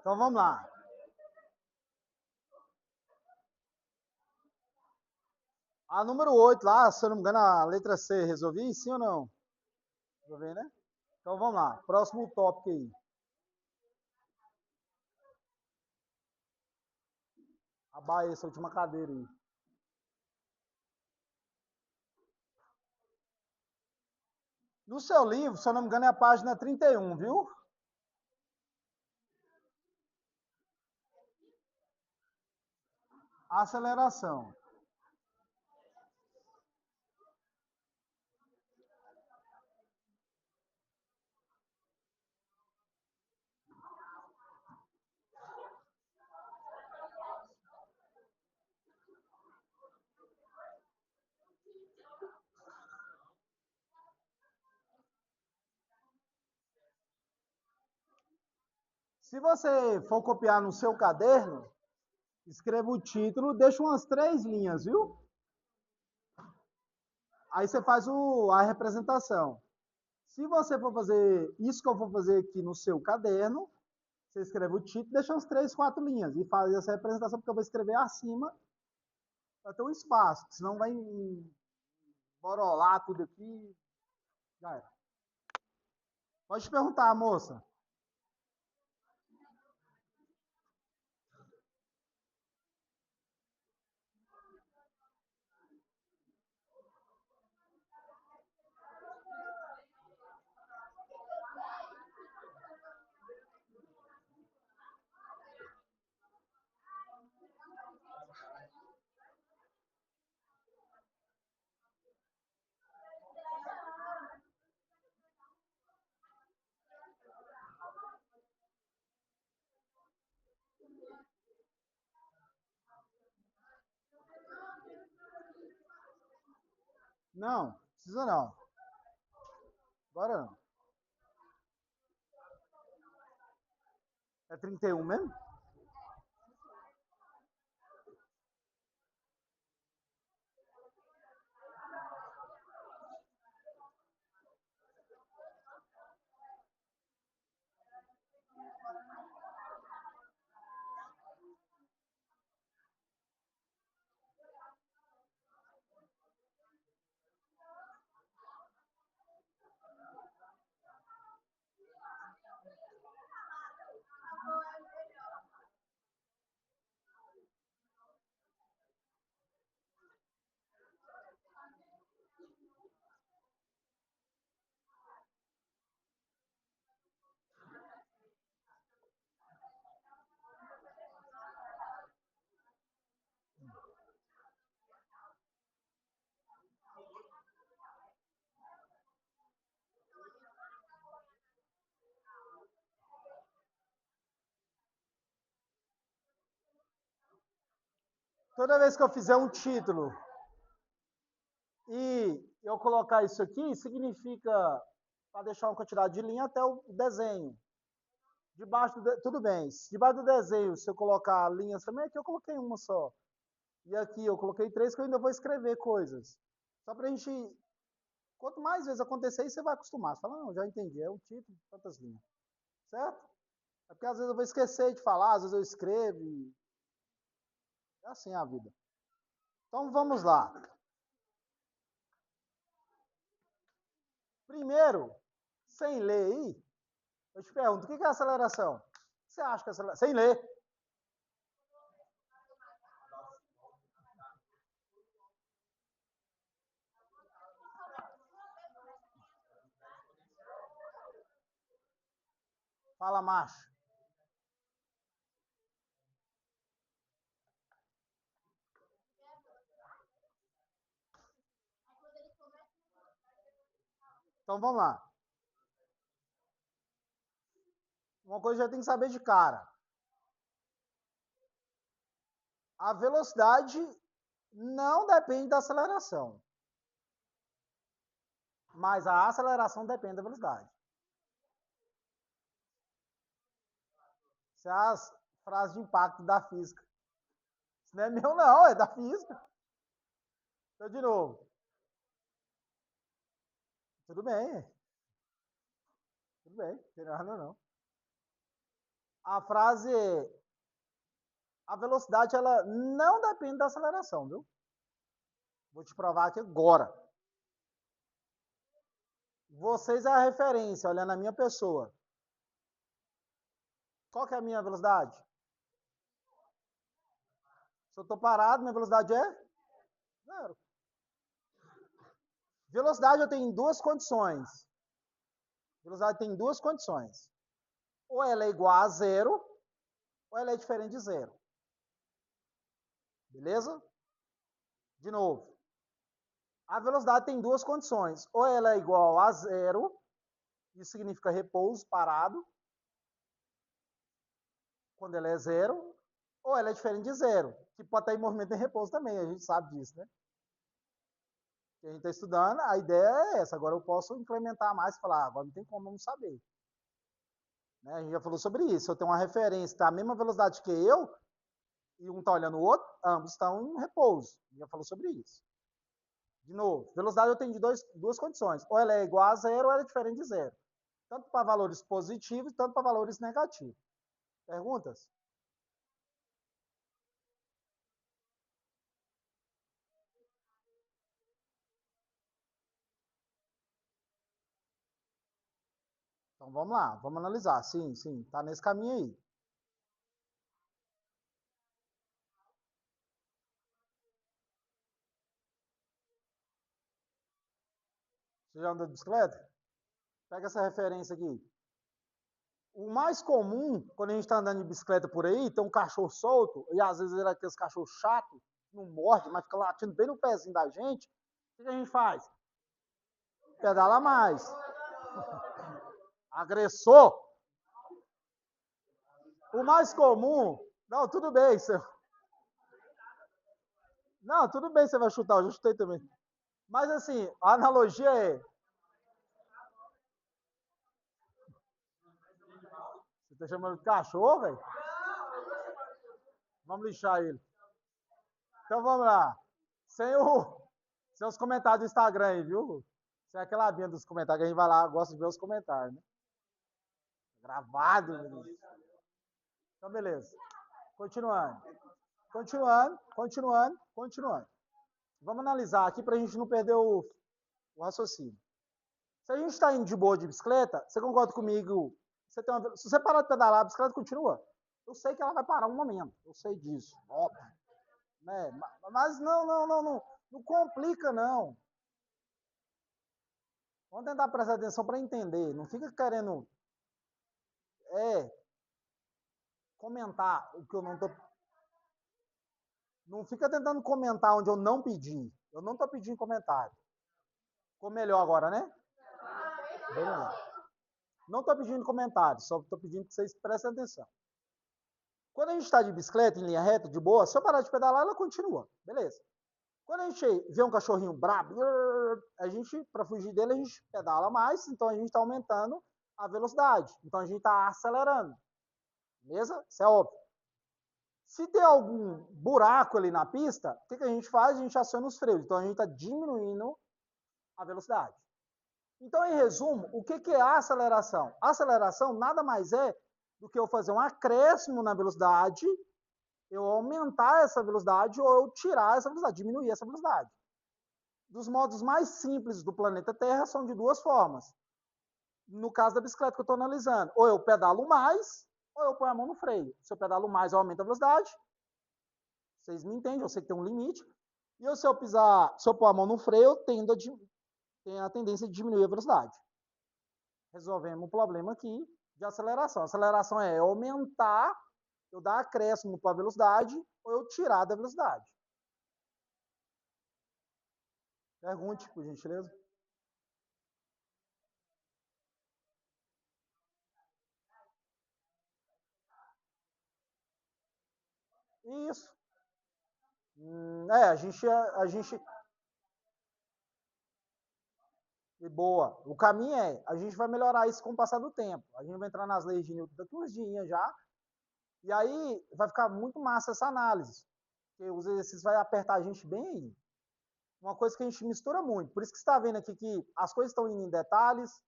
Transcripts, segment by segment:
Então vamos lá. A número 8 lá, se eu não me engano, a letra C, resolvi? Sim ou não? Resolvi, né? Então vamos lá. Próximo tópico aí. Abaia essa última cadeira aí. No seu livro, se eu não me engano, é a página 31, viu? Aceleração. Se você for copiar no seu caderno, escreva o título, deixa umas 3 linhas, viu? Aí você faz a representação. Se você for fazer isso que eu vou fazer aqui no seu caderno, você escreve o título, deixa umas 3, 4 linhas e faz essa representação, porque eu vou escrever acima para ter um espaço, senão vai borolar tudo aqui. Já era. Pode perguntar, moça. Não, precisa não. Agora não. É 31 mesmo? Toda vez que eu fizer um título e eu colocar isso aqui, significa para deixar uma quantidade de linha até o desenho. Tudo bem. Debaixo do desenho, se eu colocar linhas também, aqui eu coloquei uma só. E aqui eu coloquei 3 que eu ainda vou escrever coisas. Só para a gente. Quanto mais vezes acontecer isso, você vai acostumar. Você fala, não, já entendi, é o título, tantas linhas. Certo? É porque às vezes eu vou esquecer de falar, às vezes eu escrevo. É assim a vida. Então vamos lá. Primeiro, sem ler aí, eu te pergunto, o que é aceleração? O que você acha que é aceleração? Sem ler. Fala, macho. Então vamos lá. Uma coisa já tem que saber de cara. A velocidade não depende da aceleração, mas a aceleração depende da velocidade. Isso é as frases de impacto da física. Isso não é meu, não, é da física. Então, de novo. Tudo bem, não tem nada não. A frase é: a velocidade ela não depende da aceleração, viu? Vou te provar aqui agora. Vocês é a referência, olhando a minha pessoa. Qual que é a minha velocidade? Se eu estou parado, minha velocidade é zero. Velocidade eu tenho duas condições. Velocidade tem duas condições. Ou ela é igual a zero, ou ela é diferente de zero. Beleza? De novo. A velocidade tem duas condições. Ou ela é igual a zero, isso significa repouso, parado, quando ela é zero, ou ela é diferente de zero, que pode estar em movimento em repouso também, a gente sabe disso, né? Que a gente está estudando, a ideia é essa. Agora eu posso implementar mais e falar, agora não tem como não saber. Né? A gente já falou sobre isso. Se eu tenho uma referência que está a mesma velocidade que eu, e um está olhando o outro, ambos estão em repouso. A gente já falou sobre isso. De novo, velocidade eu tenho de duas condições. Ou ela é igual a zero, ou ela é diferente de zero. Tanto para valores positivos, tanto para valores negativos. Perguntas? Então vamos lá, vamos analisar. Sim, sim, tá nesse caminho aí. Você já andou de bicicleta? Pega essa referência aqui. O mais comum, quando a gente está andando de bicicleta por aí, tem um cachorro solto, e às vezes ele é aqueles cachorros chatos, não morde, mas fica latindo bem no pezinho da gente. O que a gente faz? Pedala mais. Agressor. O mais comum. Não, tudo bem. Não, tudo bem, você vai chutar, eu já chutei também. Mas assim, a analogia é. Você tá chamando de cachorro, velho? Vamos lixar ele. Então vamos lá. Sem, sem os comentários do Instagram aí, viu? Sem aquela abinha dos comentários, que a gente vai lá, gosta de ver os comentários, né? Gravado, menino. Então, beleza. Continuando. Continuando. Vamos analisar aqui para a gente não perder o raciocínio. Se a gente está indo de boa de bicicleta, você concorda comigo? Se você parar de pedalar, a bicicleta continua. Eu sei que ela vai parar um momento. Eu sei disso, óbvio. Né? Mas não complica, não. Vamos tentar prestar atenção para entender. Não fica querendo comentar o que eu não estou. Não fica tentando comentar onde eu não pedi. Eu não estou pedindo comentário. Ficou melhor agora, né? Bem melhor. Não estou pedindo comentário, só estou pedindo que vocês prestem atenção. Quando a gente está de bicicleta em linha reta, de boa, se eu parar de pedalar, ela continua. Beleza. Quando a gente vê um cachorrinho brabo, a gente, para fugir dele, a gente pedala mais, então a gente está aumentando a velocidade. Então a gente está acelerando. Beleza? Isso é óbvio. Se tem algum buraco ali na pista, o que a gente faz? A gente aciona os freios. Então a gente está diminuindo a velocidade. Então, em resumo, o que é a aceleração? A aceleração nada mais é do que eu fazer um acréscimo na velocidade, eu aumentar essa velocidade ou eu tirar essa velocidade, diminuir essa velocidade. Dos modos mais simples do planeta Terra são de duas formas. No caso da bicicleta que eu estou analisando, ou eu pedalo mais, ou eu ponho a mão no freio. Se eu pedalo mais, eu aumento a velocidade. Vocês me entendem, eu sei que tem um limite. E se eu pôr a mão no freio, eu tenho a tendência de diminuir a velocidade. Resolvemos o problema aqui de aceleração. A aceleração é aumentar, eu dar acréscimo para a velocidade, ou eu tirar da velocidade. Pergunte, por gentileza. Isso. A gente. E boa. O caminho a gente vai melhorar isso com o passar do tempo. A gente vai entrar nas leis de Newton daqui uns dias já. E aí vai ficar muito massa essa análise. Porque os exercícios vai apertar a gente bem aí. Uma coisa que a gente mistura muito. Por isso que você está vendo aqui que as coisas estão indo em detalhes.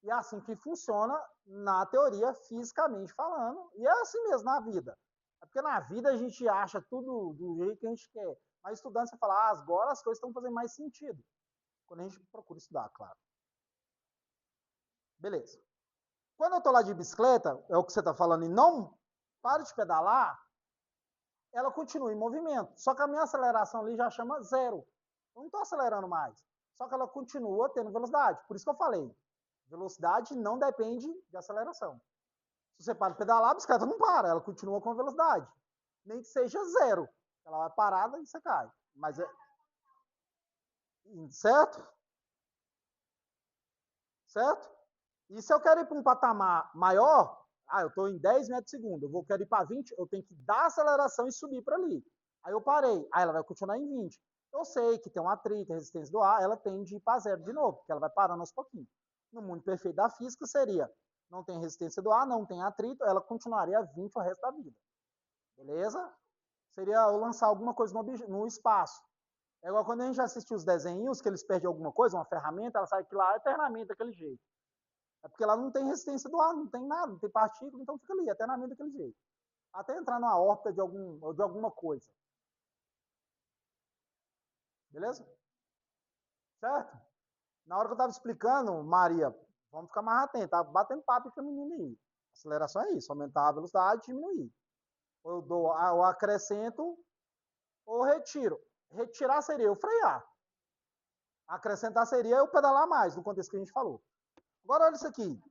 E é assim que funciona na teoria, fisicamente falando. E é assim mesmo na vida. É porque na vida a gente acha tudo do jeito que a gente quer. Mas estudando, você fala, agora as coisas estão fazendo mais sentido. Quando a gente procura estudar, claro. Beleza. Quando eu estou lá de bicicleta, é o que você está falando, e não paro de pedalar, ela continua em movimento. Só que a minha aceleração ali já chama zero. Eu não estou acelerando mais. Só que ela continua tendo velocidade. Por isso que eu falei, velocidade não depende de aceleração. Se você para de pedalar, a bicicleta não para, ela continua com a velocidade. Nem que seja zero. Ela vai parada e você cai. Mas é. Certo? Certo? E se eu quero ir para um patamar maior, eu estou em 10 metros por segundo, eu quero ir para 20, eu tenho que dar aceleração e subir para ali. Aí eu parei, aí ela vai continuar em 20. Eu sei que tem um atrito, resistência do ar, ela tende a ir para zero de novo, porque ela vai parando aos pouquinhos. No mundo perfeito da física seria, não tem resistência do ar, não tem atrito, ela continuaria a 20 o resto da vida. Beleza? Seria eu lançar alguma coisa no espaço. É igual quando a gente assiste os desenhos, que eles perdem alguma coisa, uma ferramenta, ela sai que lá eternamente daquele jeito. É porque lá não tem resistência do ar, não tem nada, não tem partícula, então fica ali, eternamente daquele jeito. Até entrar numa órbita de alguma coisa. Beleza? Certo? Na hora que eu estava explicando, Maria, vamos ficar mais atento, tá batendo papo com a menina aí. Aceleração é isso, aumentar a velocidade e diminuir. Ou eu dou, ou acrescento, ou retiro. Retirar seria eu frear. Acrescentar seria eu pedalar mais, no contexto que a gente falou. Agora olha isso aqui.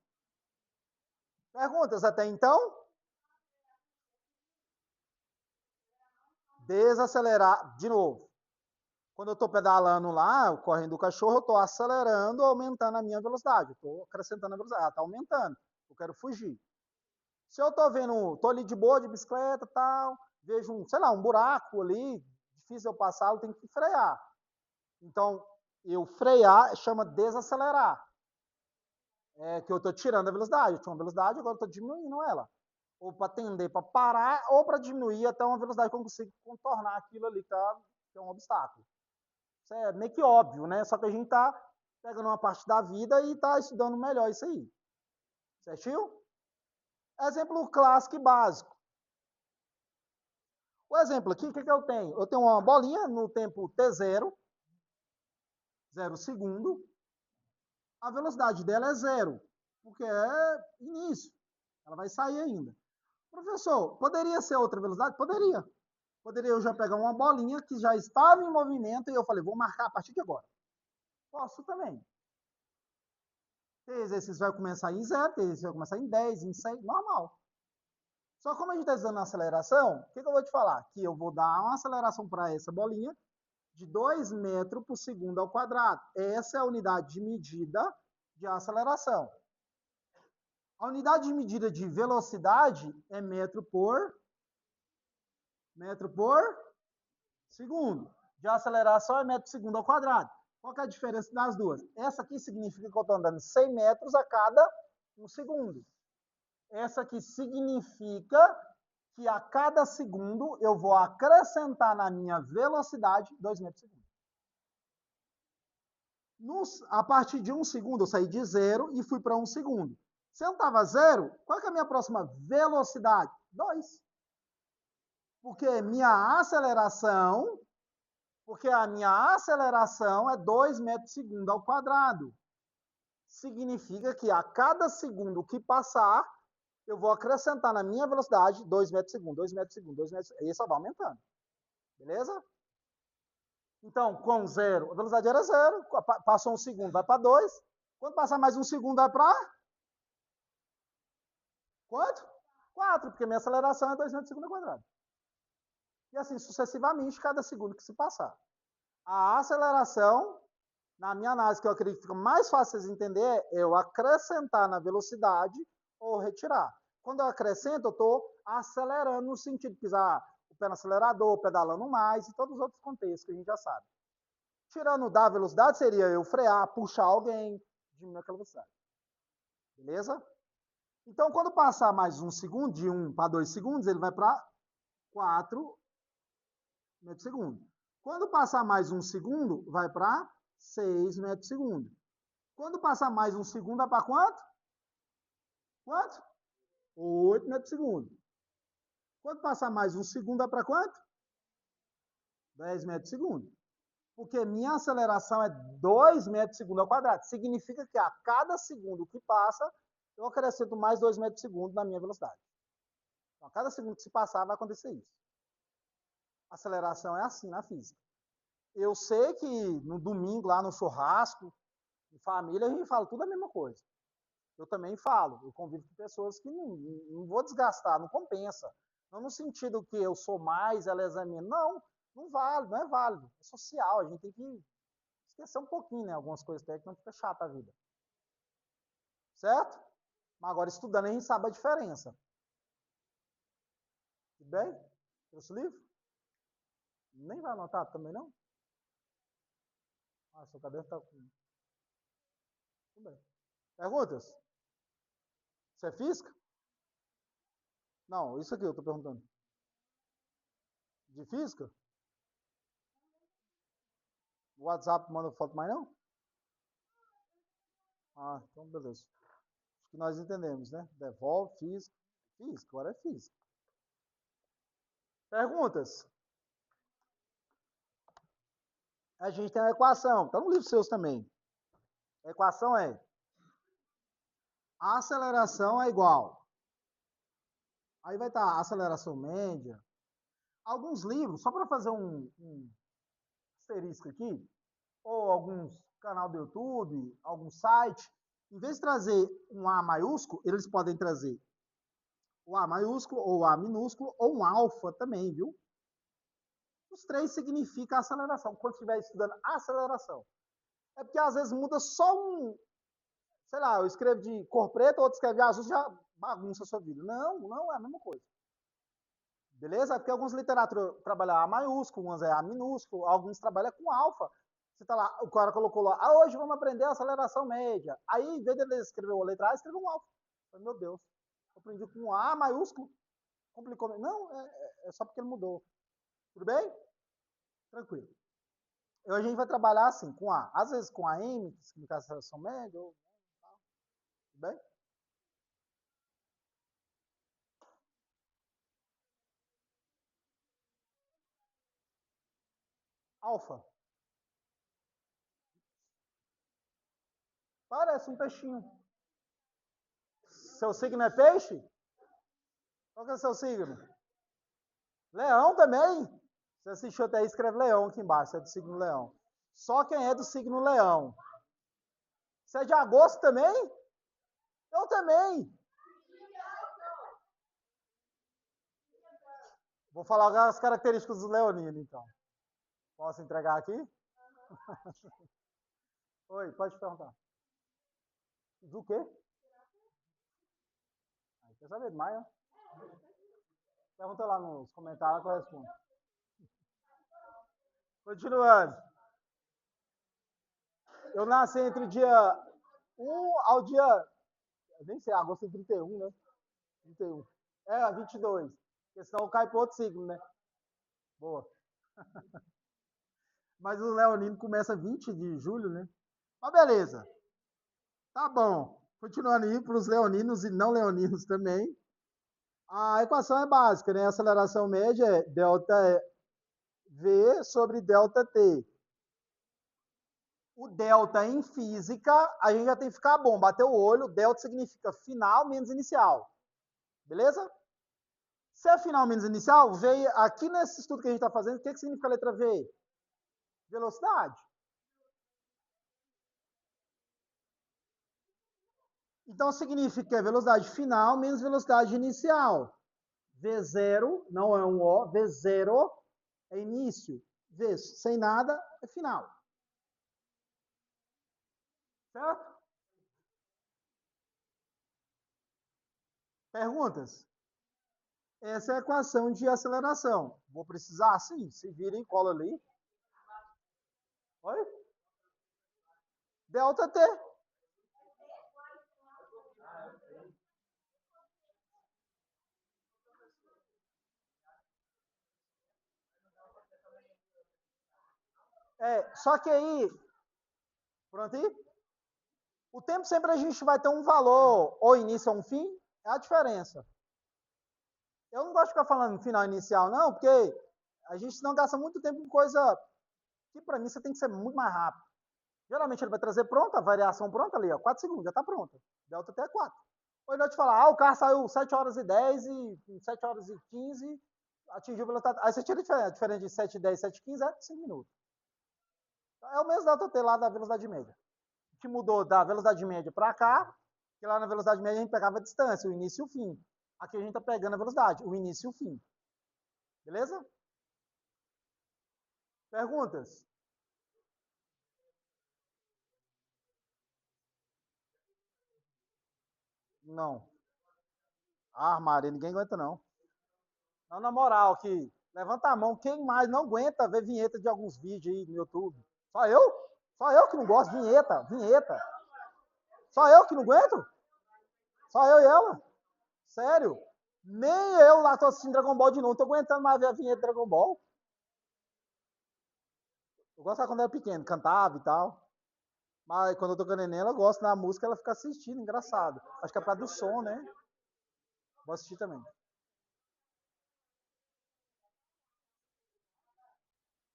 Perguntas até então? Desacelerar, de novo. Quando eu estou pedalando lá, correndo o cachorro, eu estou acelerando, aumentando a minha velocidade. Estou acrescentando a velocidade. Está aumentando. Eu quero fugir. Se eu estou vendo, estou ali de boa, de bicicleta e tal, vejo um buraco ali, difícil eu passar, eu tenho que frear. Então, eu frear chama desacelerar. É que eu estou tirando a velocidade. Eu tinha uma velocidade, agora eu estou diminuindo ela. Ou para tender para parar, ou para diminuir até uma velocidade que eu consigo contornar aquilo ali que é um obstáculo. Isso é meio que óbvio, né? Só que a gente está pegando uma parte da vida e está estudando melhor isso aí. Certinho? Exemplo clássico e básico. O exemplo aqui, o que eu tenho? Eu tenho uma bolinha no tempo t0, 0 segundo. A velocidade dela é zero, porque é início. Ela vai sair ainda. Professor, poderia ser outra velocidade? Poderia. Poderia eu já pegar uma bolinha que já estava em movimento e eu falei, vou marcar a partir de agora. Posso também. Tem exercício vai começar em 0, tem exercício vai começar em 10, em 100, normal. Só como a gente está dizendo aceleração, o que eu vou te falar? Que eu vou dar uma aceleração para essa bolinha de 2 metros por segundo ao quadrado. Essa é a unidade de medida de aceleração. A unidade de medida de velocidade é metro por segundo. De aceleração é metro por segundo ao quadrado. Qual que é a diferença das duas? Essa aqui significa que eu estou andando 100 metros a cada 1 segundo. Essa aqui significa que a cada segundo eu vou acrescentar na minha velocidade 2 metros por segundo. A partir de 1 segundo, eu saí de 0 e fui para 1 segundo. Se eu estava 0, qual é a minha próxima velocidade? 2. Porque a minha aceleração é 2 metros por segundo ao quadrado. Significa que a cada segundo que passar, eu vou acrescentar na minha velocidade 2 metros por segundo, 2 metros por segundo, 2 metros por segundo. E isso vai aumentando. Beleza? Então, com 0, a velocidade era 0. Passou 1 segundo, vai para 2. Quando passar mais 1 segundo, vai para quanto? 4, porque minha aceleração é 2 metros por segundo ao quadrado. E assim sucessivamente, cada segundo que se passar. A aceleração, na minha análise, que eu acredito que fica mais fácil de entender, é eu acrescentar na velocidade ou retirar. Quando eu acrescento, eu estou acelerando no sentido de pisar o pé no acelerador, pedalando mais e todos os outros contextos que a gente já sabe. Tirando da velocidade seria eu frear, puxar alguém, diminuir aquela velocidade. Beleza? Então, quando passar mais 1 segundo, de 1 para 2 segundos, ele vai para 4 metros por segundo. Quando passar mais 1 segundo, vai para 6 metros por segundo. Quando passar mais um segundo, dá para quanto? Quanto? 8 metros por segundo. Quando passar mais um segundo, dá para quanto? 10 metros por segundo. Porque minha aceleração é 2 metros por segundo ao quadrado. Significa que a cada segundo que passa, eu acrescento mais 2 metros por segundo na minha velocidade. Então, a cada segundo que se passar, vai acontecer isso. A aceleração é assim na física. Eu sei que no domingo, lá no churrasco, em família, a gente fala tudo a mesma coisa. Eu também falo, eu convivo com pessoas que não vou desgastar, não compensa. Não no sentido que eu sou mais, ela é menos. Não, não vale, não é válido. É social, a gente tem que esquecer um pouquinho, né? Algumas coisas técnicas, não fica chata a vida. Certo? Mas agora, estudando, a gente sabe a diferença. Tudo bem? Trouxe o livro? Nem vai anotar também, não? Ah, seu caderno está com... Tudo bem. Perguntas? Você é física? Não, isso aqui eu estou perguntando. De física? O WhatsApp manda foto mais não? Ah, então beleza. Acho que nós entendemos, né? Devolve, física. Física, agora é física. Perguntas? A gente tem uma equação. Está no livro seus também. A equação é: a aceleração é igual. Aí vai estar a aceleração média. Alguns livros, só para fazer um asterisco aqui, ou alguns canal do YouTube, algum site, em vez de trazer um A maiúsculo, eles podem trazer o A maiúsculo, ou A minúsculo, ou um alfa também, viu? Os três significam aceleração. Quando estiver estudando aceleração. É porque às vezes muda só um. Sei lá, eu escrevo de cor preta, outro escreve de azul, já bagunça a sua vida. Não, não é a mesma coisa. Beleza? Porque alguns literaturas trabalham A maiúsculo, uns é A minúsculo, alguns trabalham com alfa. Você tá lá, o cara colocou lá, hoje vamos aprender a aceleração média. Aí, em vez de ele escrever a letra A, escreveu um alfa. Meu Deus, eu aprendi com um A maiúsculo. Complicou. Não, é só porque ele mudou. Tudo bem? Tranquilo. Hoje a gente vai trabalhar assim, com A. Às vezes com a M, que significa aceleração média. Tudo bem? Alfa. Parece um peixinho. Seu signo é peixe? Qual que é o seu signo? Leão também? Você assistiu até aí, escreve leão aqui embaixo, é do signo leão. Só quem é do signo leão. Você é de agosto também? Eu também. Vou falar as características do leonino, então. Posso entregar aqui? Oi, pode perguntar. Do quê? Quer saber demais, né? Pergunta lá nos comentários que eu respondo. Continuando. Eu nasci entre o dia 1 ao dia... Nem sei, agosto é 31, né? 31. 22. Porque senão cai para outro signo, né? Boa. Mas o leonino começa 20 de julho, né? Mas beleza. Tá bom. Continuando aí para os leoninos e não leoninos também. A equação é básica, né? A aceleração média é delta V sobre delta T. O delta em física, a gente já tem que ficar bom, bater o olho. Delta significa final menos inicial. Beleza? Se é final menos inicial, veio aqui nesse estudo que a gente está fazendo, o que significa a letra V? Velocidade. Então significa que é velocidade final menos velocidade inicial. V0 não é um O, V0 é início. V sem nada é final. Certo? Perguntas? Essa é a equação de aceleração. Vou precisar? Sim. Se virem, cola ali. Oi? Delta T. Só que aí... Pronto aí? O tempo sempre a gente vai ter um valor, ou início ou um fim, é a diferença. Eu não gosto de ficar falando final inicial, não, porque a gente não gasta muito tempo com coisa que para mim você tem que ser muito mais rápido. Geralmente ele vai trazer pronta, a variação pronta ali, ó, 4 segundos, já está pronta. Delta até 4. Ou ele vai te falar, o carro saiu 7 horas e 10 e 7 horas e 15, atingiu a velocidade. Aí você tira a diferença de 7 e 10, 7 e 15 é 5 minutos. É o mesmo Delta T lá da velocidade média. Que mudou da velocidade média para cá, que lá na velocidade média a gente pegava a distância, o início e o fim. Aqui a gente está pegando a velocidade, o início e o fim. Beleza? Perguntas? Não. Ah, Maria, ninguém aguenta não. Não, na moral, aqui, levanta a mão. Quem mais não aguenta ver vinheta de alguns vídeos aí no YouTube? Só eu? Só eu que não gosto. Vinheta, vinheta. Só eu que não aguento? Só eu e ela? Sério? Nem eu lá tô assistindo Dragon Ball de novo. Não tô aguentando mais ver a vinheta de Dragon Ball. Eu gostava quando era pequeno, cantava e tal. Mas quando eu tô com a neném, ela gosta da música, ela fica assistindo, engraçado. Acho que é por causa do som, né? Vou assistir também.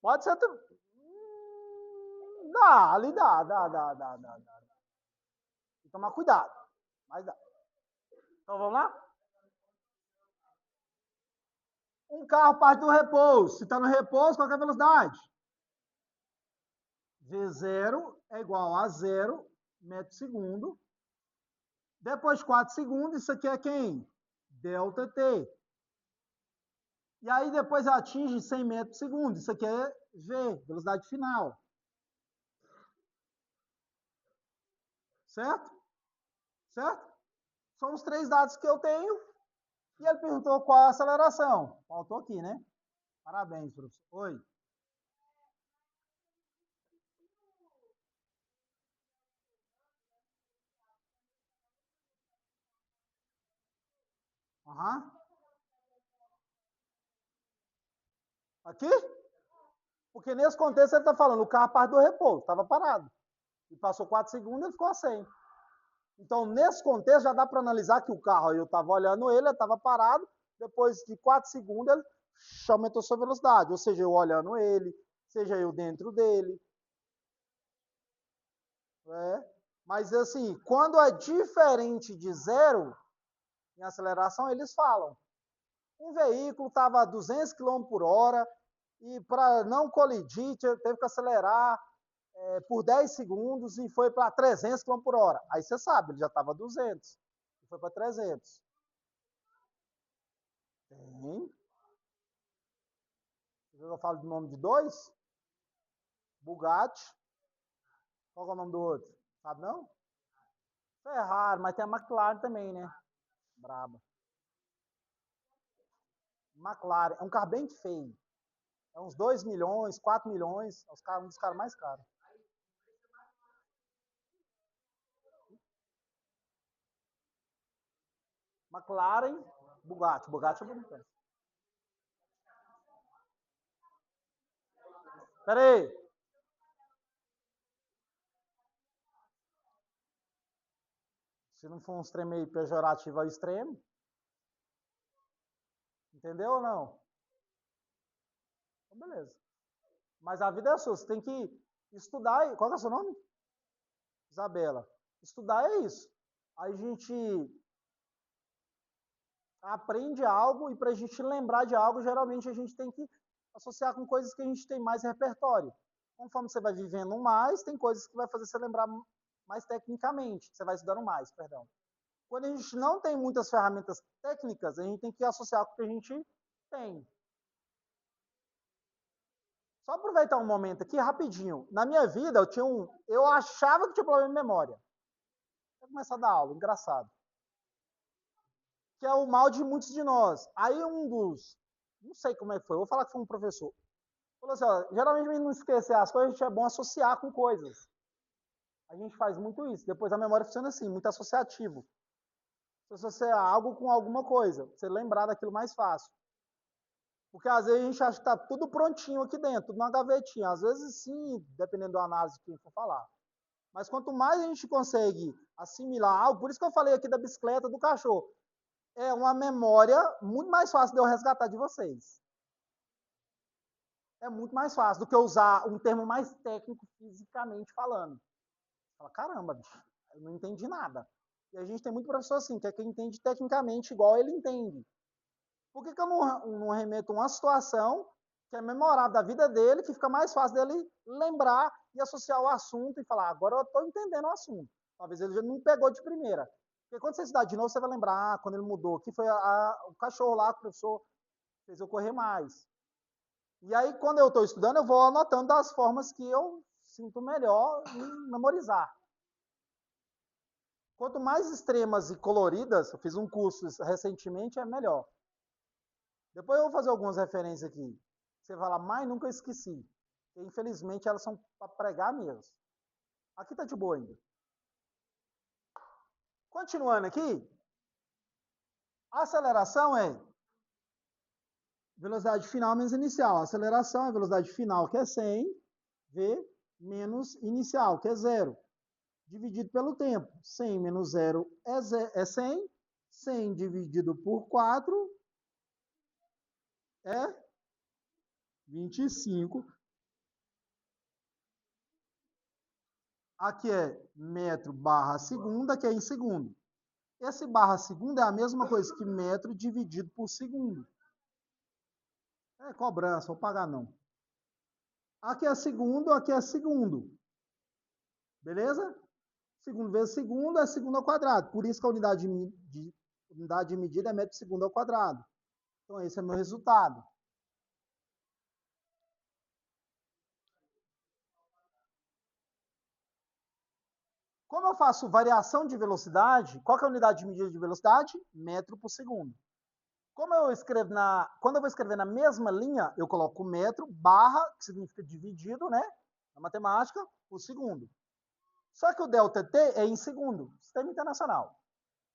Pode ser. Dá, ali dá. Tem que tomar cuidado. Mas dá. Então vamos lá? Um carro parte do repouso. Se está no repouso, qual é a velocidade? V0 é igual a 0 metro por segundo. Depois de 4 segundos, isso aqui é quem? Delta T. E aí depois atinge 100 metros por segundo. Isso aqui é V, velocidade final. Certo? Certo? São os três dados que eu tenho. E ele perguntou qual é a aceleração. Faltou aqui, né? Parabéns, professor. Oi. Uhum. Aqui? Porque nesse contexto ele está falando, o carro parte do repouso, estava parado. E passou 4 segundos, ele ficou a 100. Então, nesse contexto, já dá para analisar que o carro, eu estava olhando ele estava parado, depois de 4 segundos, ele aumentou sua velocidade. Ou seja, eu olhando ele, seja eu dentro dele. Né? Mas, assim, quando é diferente de zero, em aceleração, eles falam. Um veículo estava a 200 km por hora e para não colidir, teve que acelerar por 10 segundos e foi para 300 km por hora. Aí você sabe, ele já estava a 200 e foi para 300. Tem. Eu falo do nome de dois? Bugatti. Qual é o nome do outro? Sabe não? Ferrari, mas tem a McLaren também, né? Braba. McLaren. É um carro bem feio. É uns 2 milhões, 4 milhões. É um dos caras mais caros. McLaren, Bugatti. Bugatti é bonito. Pera aí. Se não for uns trem meio pejorativo ao extremo. Entendeu ou não? Então, beleza. Mas a vida é sua. Você tem que estudar. Qual é o seu nome? Isabela. Estudar é isso. A gente aprende algo e para a gente lembrar de algo, geralmente a gente tem que associar com coisas que a gente tem mais repertório. Conforme você vai vivendo mais, tem coisas que vai fazer você lembrar mais tecnicamente, você vai estudando mais, perdão. Quando a gente não tem muitas ferramentas técnicas, a gente tem que associar com o que a gente tem. Só aproveitar um momento aqui rapidinho. Na minha vida, eu achava que tinha problema de memória. Vou começar a dar aula, engraçado. Que é o mal de muitos de nós. Aí não sei como é que foi, vou falar que foi um professor. Falou assim, ó, geralmente não esquecer as coisas, a gente é bom associar com coisas. A gente faz muito isso. Depois a memória funciona assim, muito associativo. Você associar algo com alguma coisa, você lembrar daquilo mais fácil. Porque às vezes a gente acha que está tudo prontinho aqui dentro, tudo numa gavetinha. Às vezes sim, dependendo da análise que a gente for falar. Mas quanto mais a gente consegue assimilar algo, por isso que eu falei aqui da bicicleta, do cachorro, é uma memória muito mais fácil de eu resgatar de vocês. É muito mais fácil do que eu usar um termo mais técnico fisicamente falando. Fala, caramba, bicho, eu não entendi nada. E a gente tem muito professor assim, que é quem entende tecnicamente igual ele entende. Por que eu não remeto uma situação que é memorável da vida dele, que fica mais fácil dele lembrar e associar o assunto e falar, agora eu estou entendendo o assunto. Talvez ele já não pegou de primeira. Porque quando você estudar de novo, você vai lembrar, quando ele mudou, que foi o cachorro lá que o professor fez eu correr mais. E aí, quando eu estou estudando, eu vou anotando das formas que eu sinto melhor em memorizar. Quanto mais extremas e coloridas, eu fiz um curso recentemente, é melhor. Depois eu vou fazer algumas referências aqui. Você fala, mas nunca esqueci. E, infelizmente, elas são para pregar mesmo. Aqui tá de boa ainda. Continuando aqui, a aceleração é velocidade final menos inicial. A aceleração é velocidade final, que é 100, V, menos inicial, que é 0. Dividido pelo tempo. 100 menos 0 é 100. 100 dividido por 4 é 25. Aqui é metro barra segunda, que é em segundo. Esse barra segundo é a mesma coisa que metro dividido por segundo. É cobrança, vou pagar não. Aqui é segundo, aqui é segundo. Beleza? Segundo vezes segundo é segundo ao quadrado. Por isso que a unidade de medida é metro segundo ao quadrado. Então, esse é meu resultado. Como eu faço variação de velocidade, qual que é a unidade de medida de velocidade? Metro por segundo. Quando eu vou escrever na mesma linha, eu coloco metro, barra, que significa dividido, né? Na matemática, por segundo. Só que o ΔT é em segundo, sistema internacional.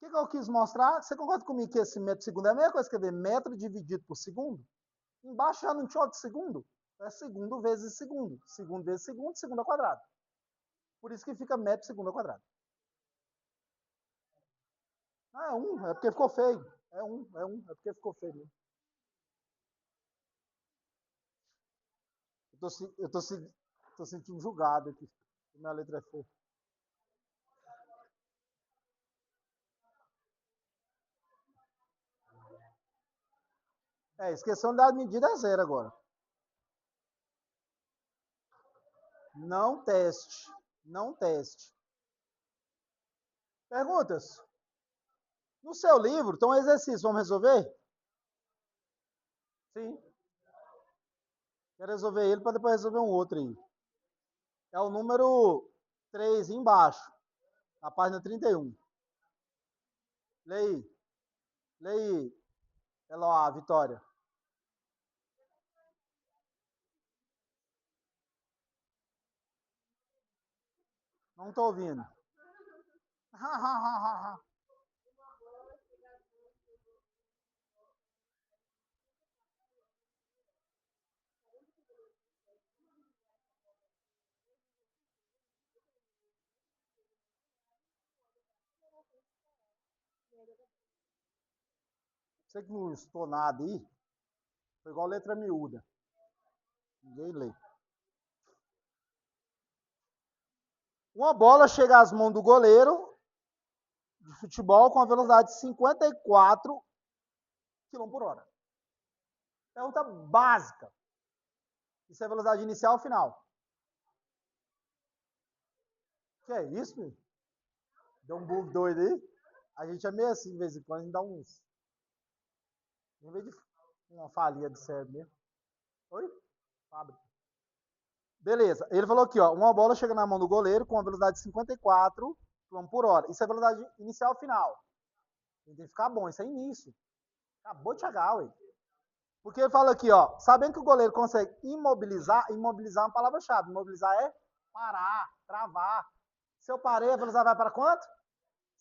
O que eu quis mostrar? Você concorda comigo que esse metro por segundo é a mesma coisa que escrever metro dividido por segundo? Embaixo já não tinha outro segundo? É segundo vezes segundo. Segundo vezes segundo, segundo ao quadrado. Por isso que fica metro segundo ao quadrado. Ah, é porque ficou feio. É porque ficou feio. Tô sentindo julgado aqui. Minha letra é feia. Esqueceu da medida é 0 agora. Não teste. Não teste. Perguntas? No seu livro, então, exercício, vamos resolver? Sim. Quero resolver ele para depois resolver um outro aí. É o número 3 embaixo, na página 31. Leia aí. Leia aí. Eloá, Vitória. Não estou ouvindo. Você que não estou nada aí, foi igual letra miúda. Ninguém lê. Uma bola chega às mãos do goleiro de futebol com a velocidade de 54 km por hora. Pergunta básica. Isso é a velocidade inicial ou final? Que é isso, filho? Deu um bug doido aí? A gente é meio assim, de vez em quando, a gente dá uns. Em vez de uma falha de cérebro mesmo. Oi? Fábrica. Beleza. Ele falou aqui, ó. Uma bola chega na mão do goleiro com uma velocidade de 54 km por hora. Isso é a velocidade inicial ou final? Tem que ficar bom. Isso é início. Acabou de chegar, ué. Porque ele fala aqui, ó. Sabendo que o goleiro consegue imobilizar é uma palavra-chave. Imobilizar é parar, travar. Se eu parei, a velocidade vai para quanto?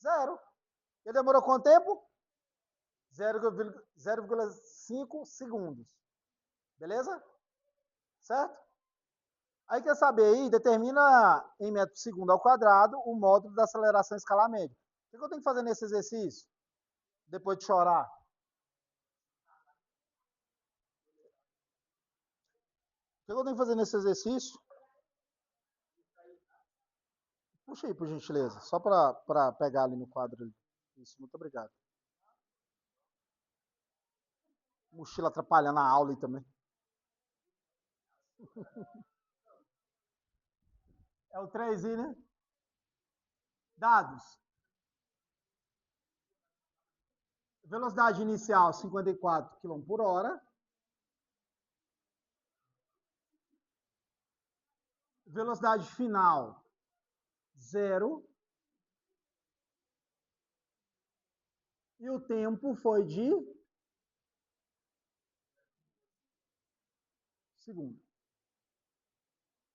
0. Ele demorou quanto tempo? 0,5 segundos. Beleza? Certo? Aí quer saber aí, determina em metro por segundo ao quadrado o módulo da aceleração em escala média. O que eu tenho que fazer nesse exercício? Depois de chorar. O que eu tenho que fazer nesse exercício? Puxa aí, por gentileza. Só para pegar ali no quadro. Ali. Isso, muito obrigado. Mochila atrapalhando a aula aí também. É o 3i, né? Dados. Velocidade inicial 54 km por hora. Velocidade final 0. E o tempo foi de segundo.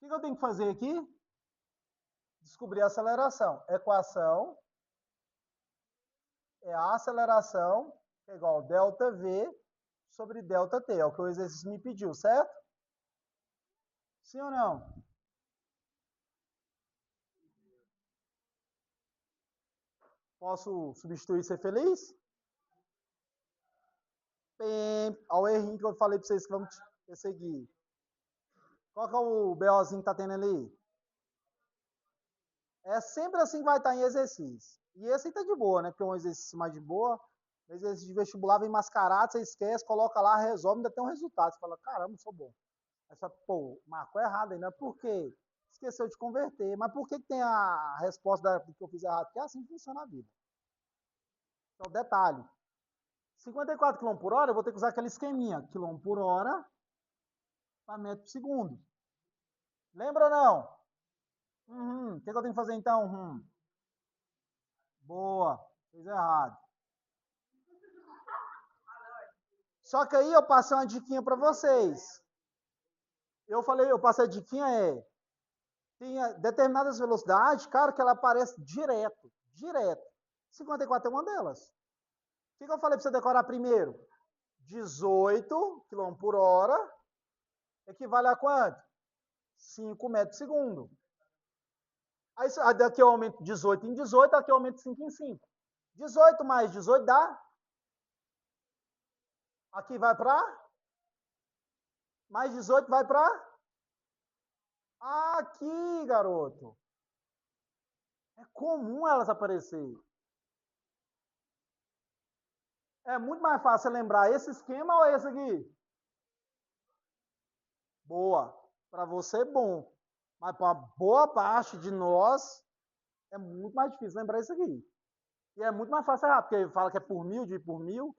O que eu tenho que fazer aqui? Descobrir a aceleração. Equação é a aceleração que é igual a ΔV sobre ΔT. É o que o exercício me pediu, certo? Sim ou não? Posso substituir e ser feliz? Olha o errinho que eu falei para vocês que vamos perseguir. Qual que é o BOzinho que tá tendo ali? É sempre assim que vai estar em exercício. E esse aí tá de boa, né? Porque é um exercício mais de boa. O exercício de vestibular vem mascarado, você esquece, coloca lá, resolve, ainda tem um resultado. Você fala, caramba, sou bom. Aí você fala, pô, marcou errado ainda. Por quê? Esqueceu de converter. Mas por que tem a resposta que eu fiz errado? Porque é assim que funciona a vida. Então, detalhe. 54 km por hora, eu vou ter que usar aquele esqueminha. Quilômetro por hora para metro por segundo. Lembra ou não? O que eu tenho que fazer então? Boa, fez errado. Só que aí eu passei uma diquinha para vocês. Eu passei a diquinha tem determinadas velocidades, cara, que ela aparece direto. 54 é uma delas. O que eu falei para você decorar primeiro? 18 km por hora equivale a quanto? 5 metros por segundo. Aí daqui eu aumento 18 em 18, daqui eu aumento 5 em 5. 18 mais 18 dá? Aqui vai para? Mais 18 vai para? Aqui, garoto. É comum elas aparecerem. É muito mais fácil lembrar esse esquema ou esse aqui? Boa. Para você é bom. Mas para boa parte de nós é muito mais difícil lembrar isso aqui. E é muito mais fácil errar, porque fala que é por mil, de por mil.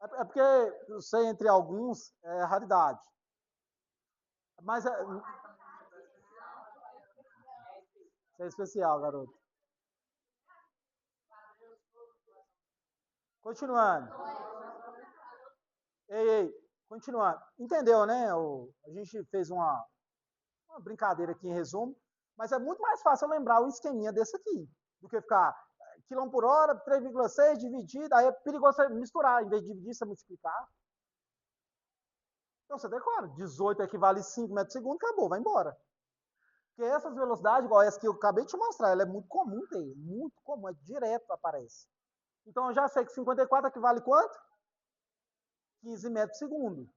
É porque, eu sei, entre alguns, é raridade. Mas isso é especial, garoto. Continuando. Ei, continuando. Entendeu, né? A gente fez uma brincadeira aqui em resumo, mas é muito mais fácil lembrar o esqueminha desse aqui, do que ficar quilômetro por hora, 3,6 dividido, aí é perigoso você misturar, em vez de dividir, você multiplicar. Então você decora, 18 equivale a 5 metros por segundo, acabou, vai embora. Porque essas velocidades, igual essa que eu acabei de te mostrar, ela é muito comum ter, muito comum, é direto aparece. Então eu já sei que 54 equivale a quanto? 15 metros por segundo.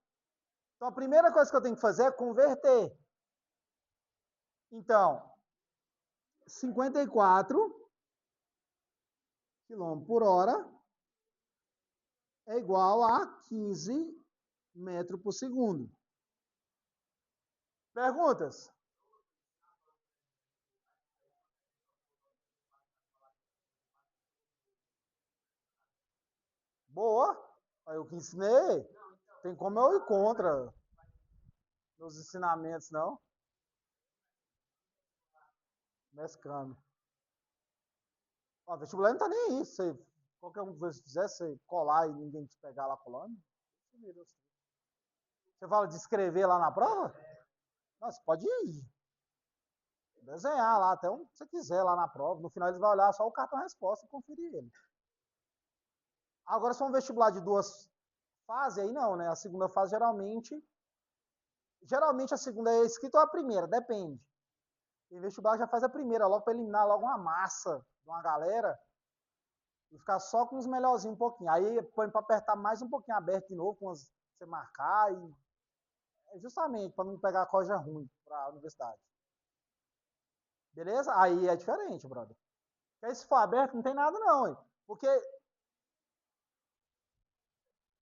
Então a primeira coisa que eu tenho que fazer é converter. Então, 54 km por hora é igual a 15 metros por segundo. Perguntas? Boa. Aí eu que ensinei. Tem como eu ir contra meus ensinamentos, não? Mescando. Ó, vestibular não tá nem aí. Você, qualquer um que você fizer, você colar e ninguém te pegar lá colando. Você fala de escrever lá na prova? Nossa, pode ir. Desenhar lá, até onde você quiser lá na prova. No final eles vão olhar só o cartão resposta e conferir ele. Agora, se for um vestibular de duas fases, aí não, né? A segunda fase geralmente Geralmente a segunda é escrita ou a primeira, depende. Tem vestibular já faz a primeira, logo para eliminar logo uma massa de uma galera e ficar só com os melhorzinhos um pouquinho. Aí põe para apertar mais um pouquinho aberto de novo, com você marcar e justamente para não pegar a coisa ruim para a universidade. Beleza? Aí é diferente, brother. Porque aí se for aberto, não tem nada não, hein? Porque,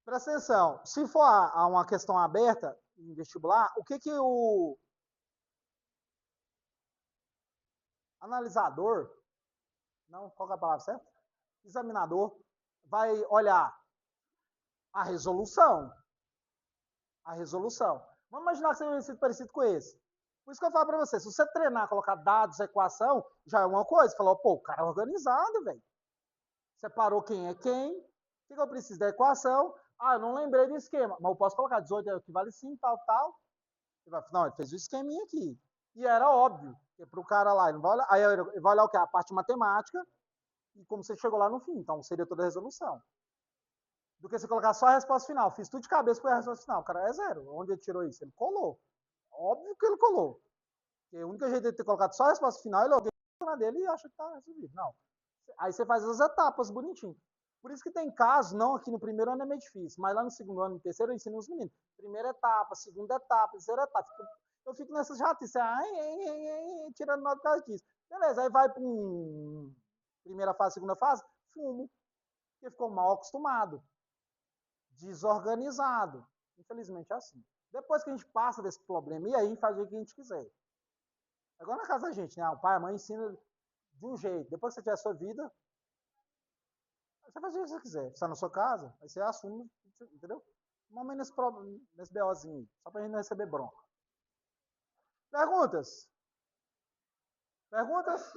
presta atenção, se for a uma questão aberta em vestibular, o que o analisador, não, qual é a palavra certa? Examinador, vai olhar a resolução. A resolução. Vamos imaginar que seja sido parecido com esse. Por isso que eu falo para você, se você treinar, colocar dados, equação, já é uma coisa. Você falou, pô, o cara é organizado, velho. Separou quem é quem. O que eu preciso da equação? Ah, eu não lembrei do esquema. Mas eu posso colocar 18 é o que vale sim, tal, tal. Ele vai, não, ele fez o esqueminha aqui. E era óbvio. Porque para o cara lá, ele vai olhar, aí ele vai olhar o que? A parte matemática e como você chegou lá no fim. Então, seria toda a resolução. Do que você colocar só a resposta final. Fiz tudo de cabeça para a resposta final. O cara é zero. Onde ele tirou isso? Ele colou. Óbvio que ele colou. Porque o único jeito de ter colocado só a resposta final, ele alguém na dele e acha que está resolvido. Não. Aí você faz as etapas bonitinho. Por isso que tem casos, não aqui no primeiro ano é meio difícil, mas lá no segundo ano, no terceiro, eu ensino os meninos. Primeira etapa, segunda etapa, terceira etapa. Eu fico nessas jatices, tirando nota por causa disso. Beleza, aí vai para primeira fase, segunda fase, fumo. Porque ficou mal acostumado, desorganizado. Infelizmente é assim. Depois que a gente passa desse problema, e aí a gente faz o que a gente quiser. Agora na casa da gente, né? O pai, a mãe ensina de um jeito. Depois que você tiver a sua vida, você faz o que você quiser. Você está na sua casa, aí você assume, entendeu? Vamos nesse BOzinho, só pra gente não receber bronca. Perguntas? Perguntas?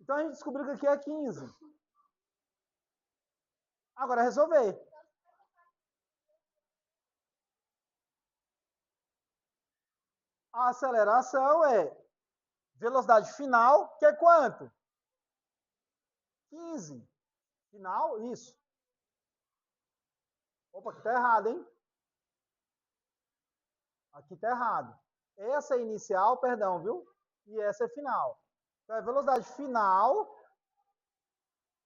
Então a gente descobriu que aqui é 15. Agora é resolver. A aceleração é velocidade final, que é quanto? 15. Final, isso. Opa, aqui tá errado, hein? Aqui tá errado. Essa é inicial, perdão, viu? E essa é final. Então, a velocidade final,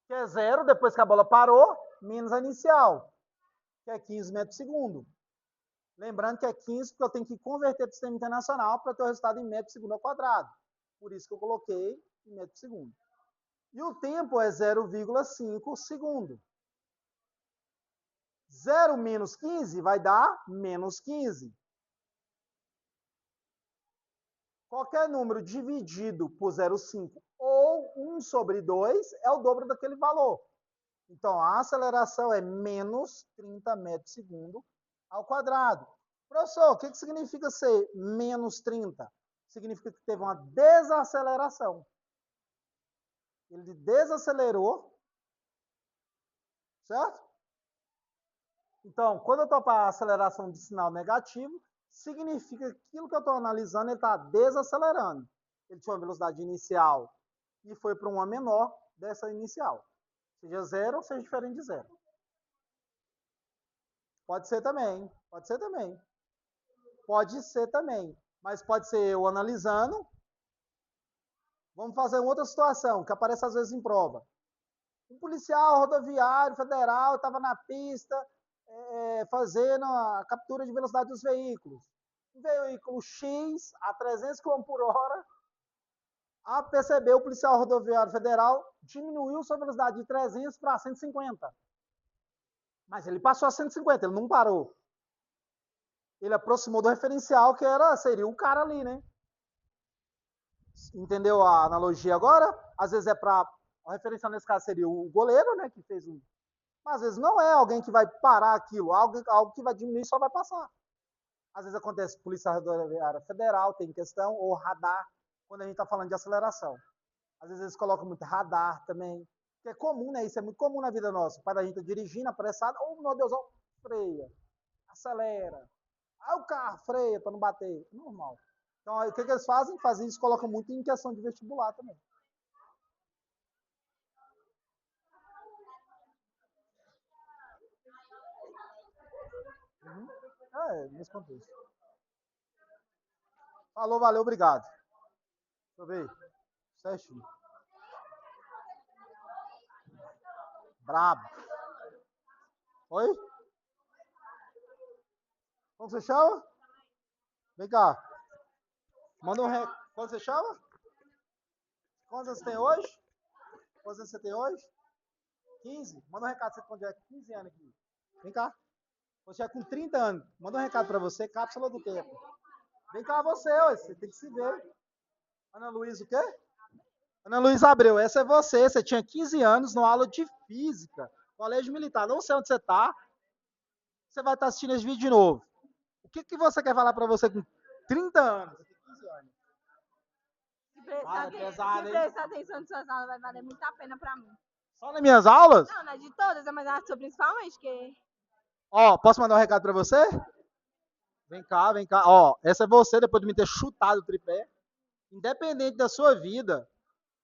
que é zero, depois que a bola parou, menos a inicial, que é 15 metros por segundo. Lembrando que é 15 porque eu tenho que converter para o sistema internacional para ter o resultado em metro por segundo ao quadrado. Por isso que eu coloquei em metro por segundo. E o tempo é 0,5 segundo. 0 menos 15 vai dar menos 15. Qualquer número dividido por 0,5 ou 1 sobre 2 é o dobro daquele valor. Então, a aceleração é menos 30 metros por segundo ao quadrado. Professor, o que significa ser menos 30? Significa que teve uma desaceleração. Ele desacelerou, certo? Então, quando eu estou para a aceleração de sinal negativo, significa que aquilo que eu estou analisando, ele está desacelerando. Ele tinha uma velocidade inicial e foi para uma menor dessa inicial. Seja zero ou seja diferente de zero. Pode ser também, pode ser também. Pode ser também, mas pode ser eu analisando. Vamos fazer uma outra situação, que aparece às vezes em prova. Um policial rodoviário federal estava na pista fazendo a captura de velocidade dos veículos. Um veículo X a 300 km por hora, a perceber o policial rodoviário federal diminuiu sua velocidade de 300 para 150. Mas ele passou a 150, ele não parou. Ele aproximou do referencial que seria o cara ali, né? Entendeu a analogia agora? Às vezes é para. O referencial nesse caso seria o goleiro, né? Que fez um. Mas às vezes não é alguém que vai parar aquilo, algo que vai diminuir só vai passar. Às vezes acontece Polícia Rodoviária Federal, tem questão, ou radar, quando a gente está falando de aceleração. Às vezes eles colocam muito radar também, que é comum, né? Isso é muito comum na vida nossa. O pai da gente tá dirigindo, apressado, oh, meu Deus, oh, freia, acelera. Ah, o carro freia para não bater. Normal. Então, o que eles fazem? Fazem isso, colocam muito em questão de vestibular também. Uhum. Nesse contexto. Falou, valeu, obrigado. Deixa eu ver. Certinho. Brabo. Oi? Como você chama? Vem cá. Manda um recado. Como você chama? Quantos anos você tem hoje? Quantos anos você tem hoje? 15? Manda um recado, você com 15 anos aqui. Vem cá. Você é com 30 anos. Manda um recado pra você, cápsula do tempo. Vem cá você, hoje. Você tem que se ver. Ana Luísa o quê? Ana Luísa Abreu, essa é você. Você tinha 15 anos numa aula de física. Colégio Militar. Não sei onde você tá. Você vai estar assistindo esse vídeo de novo. O que, que você quer falar pra você com 30 anos? 15 anos. Se prestar atenção nas suas aulas vai valer muito a pena pra mim. Só nas minhas aulas? Não, não é de todas, mas a sua principalmente, que... Ó, posso mandar um recado pra você? Vem cá, vem cá. Ó, essa é você, depois de me ter chutado o tripé. Independente da sua vida,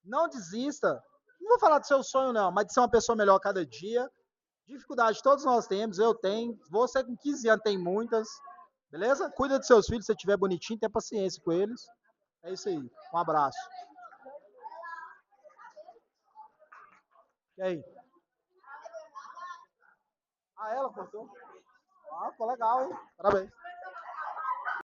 não desista. Não vou falar do seu sonho, não, mas de ser uma pessoa melhor a cada dia. Dificuldade todos nós temos, eu tenho. Você com 15 anos tem muitas. Beleza? Cuida dos seus filhos, se você estiver bonitinho, tenha paciência com eles. É isso aí. Um abraço. E aí? Ah, ela cortou? Ah, ficou legal, hein? Parabéns.